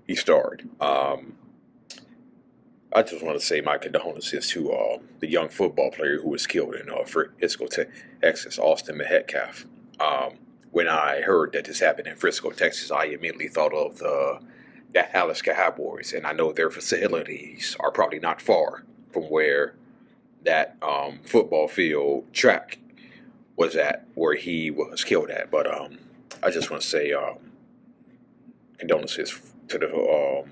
he starred. I just want to say my condolences to the young football player who was killed in Frisco, Texas, Austin Metcalf. When I heard that this happened in Frisco, Texas, I immediately thought of the Dallas Cowboys, and I know their facilities are probably not far from where that football field track was at, where he was killed at. But I just want to say condolences to the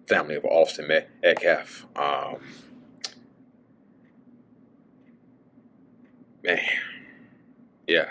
family of Austin Metcalf. Man, yeah.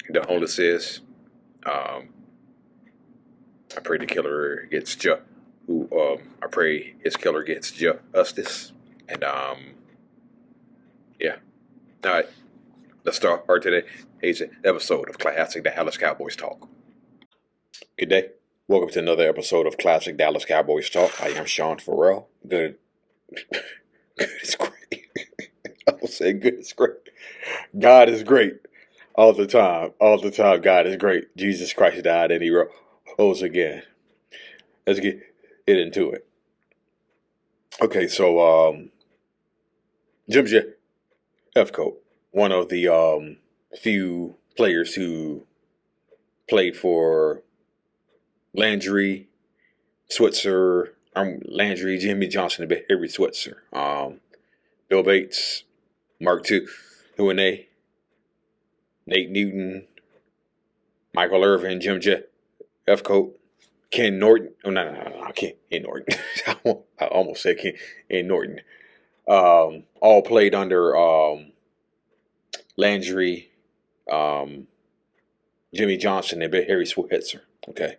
Condolences. I pray the killer gets I pray his killer gets justice. And yeah. All right. Let's start today's episode of Classic Dallas Cowboys Talk. Good day. Welcome to another episode of Classic Dallas Cowboys Talk. I am Sean Farrell. Good is great. I will say good is great. God is great. All the time. All the time, God is great. Jesus Christ died and he rose again. Let's get into it. Okay, so Jim Jeffcoat, one of the few players who played for Landry, Jimmy Johnson, and Barry Switzer, Bill Bates, Mark II, Nate Newton, Michael Irvin, Jim Jeffcoat, Ken Norton. Oh, no, Ken Norton. I almost said Ken Norton. All played under Landry, Jimmy Johnson, and Barry Switzer. Okay.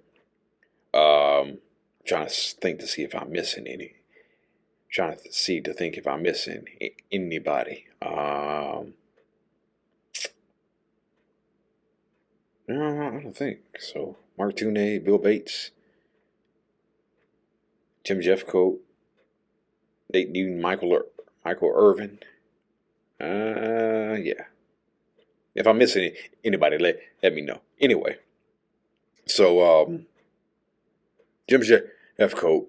Trying to think to see if I'm missing any. Trying to think if I'm missing anybody. No, I don't think so. Mark Tunay, Bill Bates, Jim Jeffcoat, Nate Newton, Michael Irvin. Yeah. If I'm missing anybody, let me know. Anyway, so Jim Jeffcoat.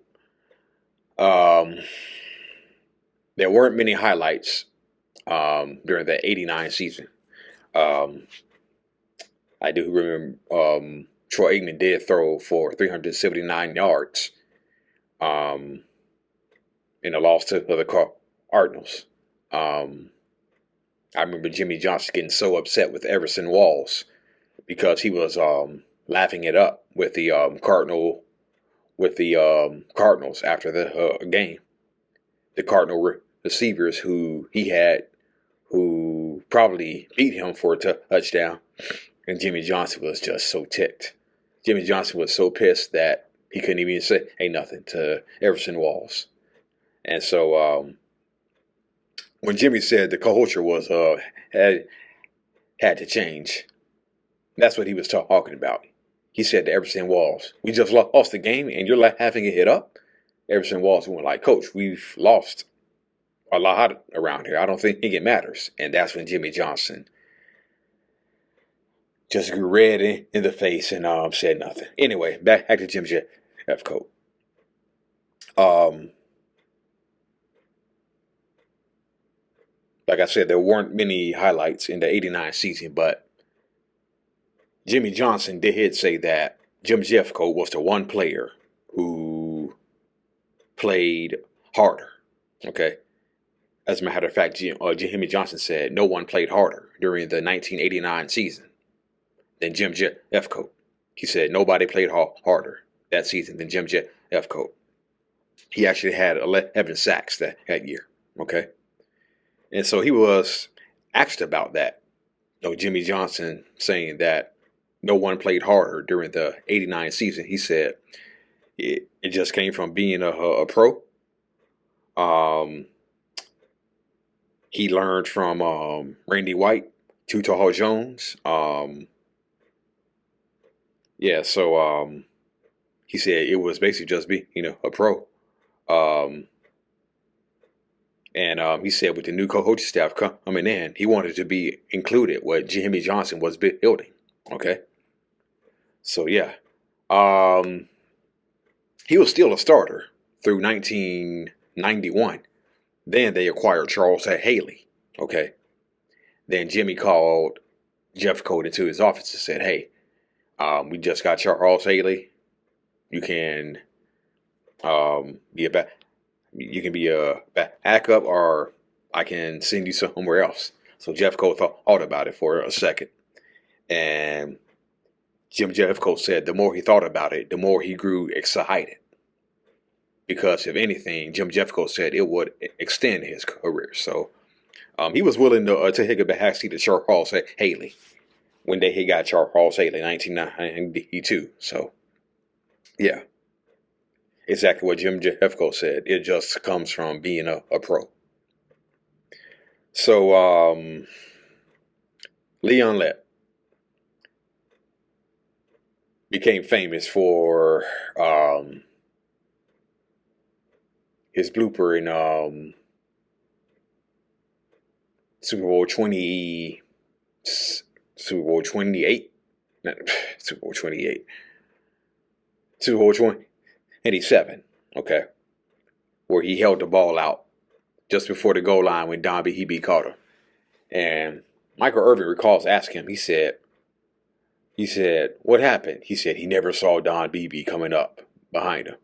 There weren't many highlights during the '89 season. I do remember Troy Aikman did throw for 379 yards in the loss to the Cardinals. I remember Jimmy Johnson getting so upset with Everson Walls because he was laughing it up with the Cardinals after the game. The Cardinal receivers who he had, who probably beat him for a touchdown. And Jimmy Johnson was just so ticked. Jimmy Johnson was so pissed that he couldn't even say nothing to Everson Walls. And so when Jimmy said the culture was had to change, that's what he was talking about. He said to Everson Walls, "We just lost the game and you're having it hit up?" Everson Walls went like, "Coach, we've lost a lot around here. I don't think it matters." And that's when Jimmy Johnson just grew red in the face and said nothing. Anyway, back to Jim Jeffcoat. Like I said, there weren't many highlights in the '89 season, but Jimmy Johnson did say that Jim Jeffcoat was the one player who played harder. Okay. As a matter of fact, Jimmy Johnson said no one played harder during the 1989 season than Jim Jeffcoat. He said nobody played harder that season than Jim Jeffcoat. He actually had 11 sacks that year. Okay. And so he was asked about that. Jimmy Johnson saying that no one played harder during the '89 season. He said it just came from being a pro. He learned from Randy White, Tutal Jones. He said it was basically just being a pro. And he said with the new coaching staff coming in, he wanted to be included what Jimmy Johnson was building. Okay. So, yeah. he was still a starter through 1991. Then they acquired Charles Haley. Okay. Then Jimmy called Jeffcoat into his office and said, "Hey, we just got Charles Haley. You can be a you can be a backup, or I can send you somewhere else." So Jeffcoat thought about it for a second, and Jim Jeffcoat said the more he thought about it, the more he grew excited. Because if anything, Jim Jeffcoat said it would extend his career. So he was willing to take a backseat to Charles Haley when he got Charles Haley in 1992. So, yeah, exactly what Jim Jeffcoat said. It just comes from being a pro. So, Leon Lett became famous for his blooper in Super Bowl 28, not Super Bowl 28, Super Bowl 27, okay, where he held the ball out just before the goal line when Don B. caught him. And Michael Irvin recalls asking him, he said, "What happened?" He said he never saw Don Beebe coming up behind him.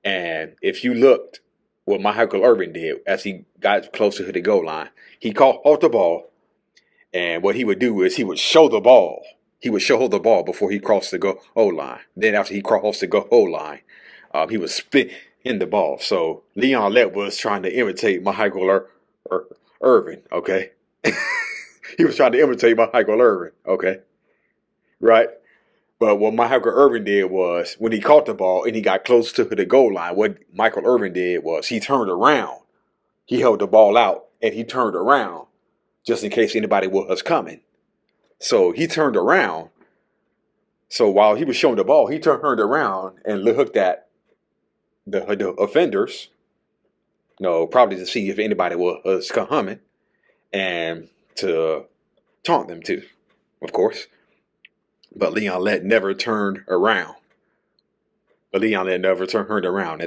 And if you looked what Michael Irvin did as he got closer to the goal line, he caught the ball, and what he would do is he would show the ball. He would show the ball before he crossed the goal line. Then after he crossed the goal line, he would spin in the ball. So Leon Lett was trying to imitate Michael Irvin, okay? He was trying to imitate Michael Irvin, okay? Right? But what Michael Irvin did was, when he caught the ball and he got close to the goal line, what Michael Irvin did was he turned around. He held the ball out and he turned around just in case anybody was coming. So he turned around. So while he was showing the ball, he turned around and looked at the offenders, probably to see if anybody was coming and to taunt them too, of course. But Leon Lett never turned around. And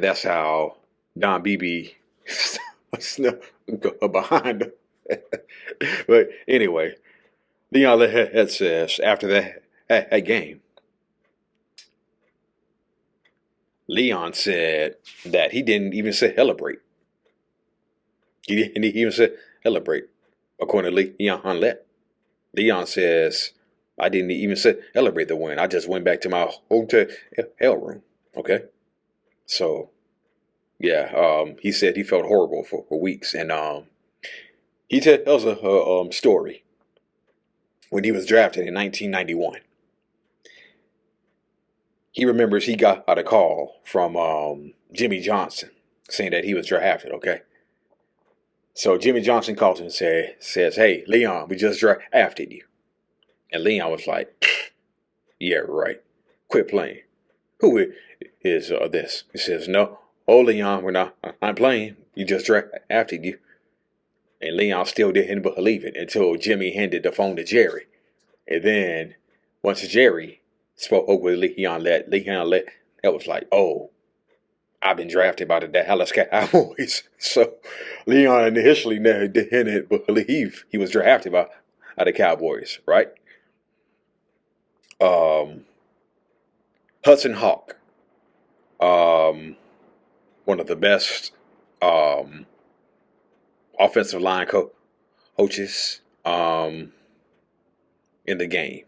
that's how Don Beebe snuck behind him. But anyway, Leon Lett says after that game, Leon said that he didn't even celebrate. He didn't even celebrate, according to Leon Lett. Leon says, "I didn't even celebrate the win. I just went back to my hotel room." Okay. So, yeah, he said he felt horrible for weeks. And he tells a story when he was drafted in 1991. He remembers he got a call from Jimmy Johnson saying that he was drafted, okay? So Jimmy Johnson calls him and says, "Hey, Leon, we just drafted you." And Leon was like, "Yeah, right. Quit playing. Who is this?" He says, "No, Leon, I'm playing. You just drafted you." And Leon still didn't believe it until Jimmy handed the phone to Jerry. And then once Jerry spoke with Leon Lett that was like, "Oh, I've been drafted by the Dallas Cowboys." So Leon initially didn't believe he was drafted by the Cowboys, right? Hudson Houck, one of the best offensive line coaches in the game.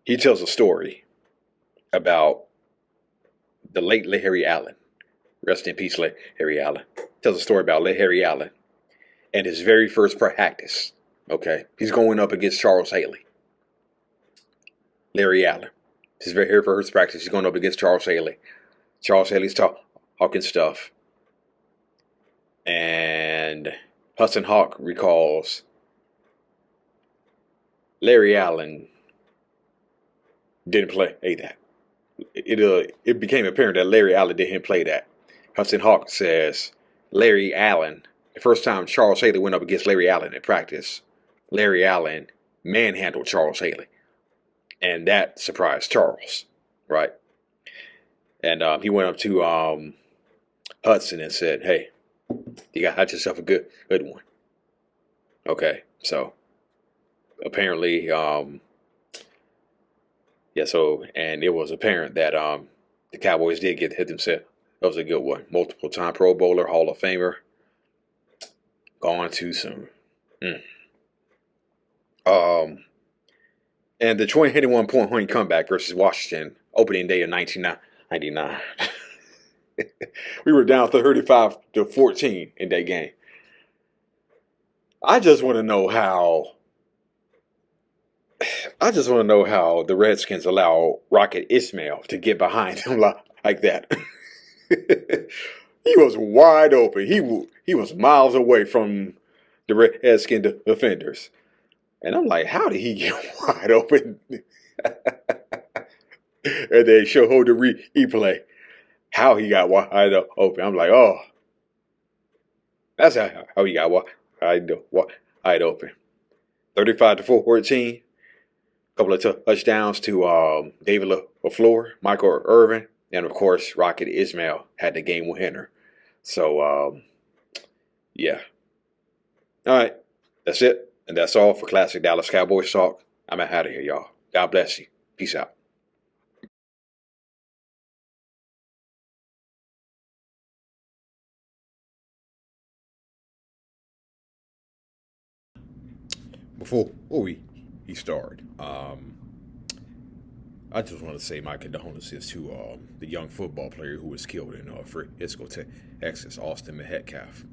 He tells a story about the late Larry Allen. Rest in peace, Larry Allen. Tells a story about Larry Allen and his very first practice. Okay, he's going up against Charles Haley. Larry Allen, his very first practice, he's going up against Charles Haley. Charles Haley's talking stuff, and Hudson Houck recalls Larry Allen didn't play that. It became apparent that Larry Allen didn't play that. Hudson Houck says Larry Allen, the first time Charles Haley went up against Larry Allen in practice, Larry Allen manhandled Charles Haley. And that surprised Charles, right? And he went up to Hudson and said, "Hey, you got yourself a good one." Okay, so apparently, yeah. So and it was apparent that the Cowboys did get hit themselves. That was a good one. Multiple time Pro Bowler, Hall of Famer, gone too soon. And the 21-point comeback versus Washington, opening day of 1999. We were down 35-14 in that game. I just want to know how the Redskins allow Rocket Ismail to get behind him like that. He was wide open. He was miles away from the Redskin defenders. And I'm like, how did he get wide open? And they show the replay how he got wide open. I'm like, oh, that's how he got wide open. 35-14. Couple of touchdowns to David LaFleur, Michael Irvin, and of course Rocket Ismail had the game winner. So yeah. All right, that's it. And that's all for Classic Dallas Cowboys Talk. I'm out of here, y'all. God bless you. Peace out. Before we start, I just want to say my condolences to the young football player who was killed in Frisco, Texas, Austin Metcalf.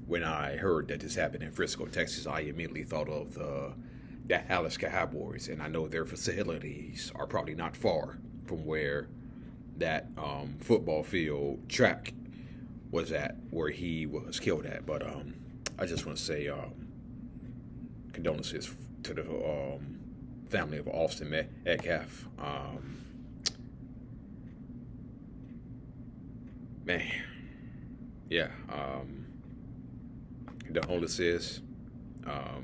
When I heard that this happened in Frisco, Texas, I immediately thought of the Dallas Cowboys, and I know their facilities are probably not far from where that football field track was at, where he was killed at. But I just want to say condolences to the family of Austin Metcalf. Man, yeah. Condolences. I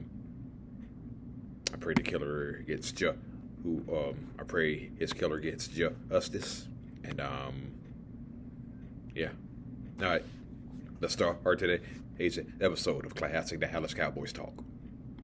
pray the killer gets I pray his killer gets justice. And yeah. All right. Let's start today's episode of Classic Dallas Cowboys Talk.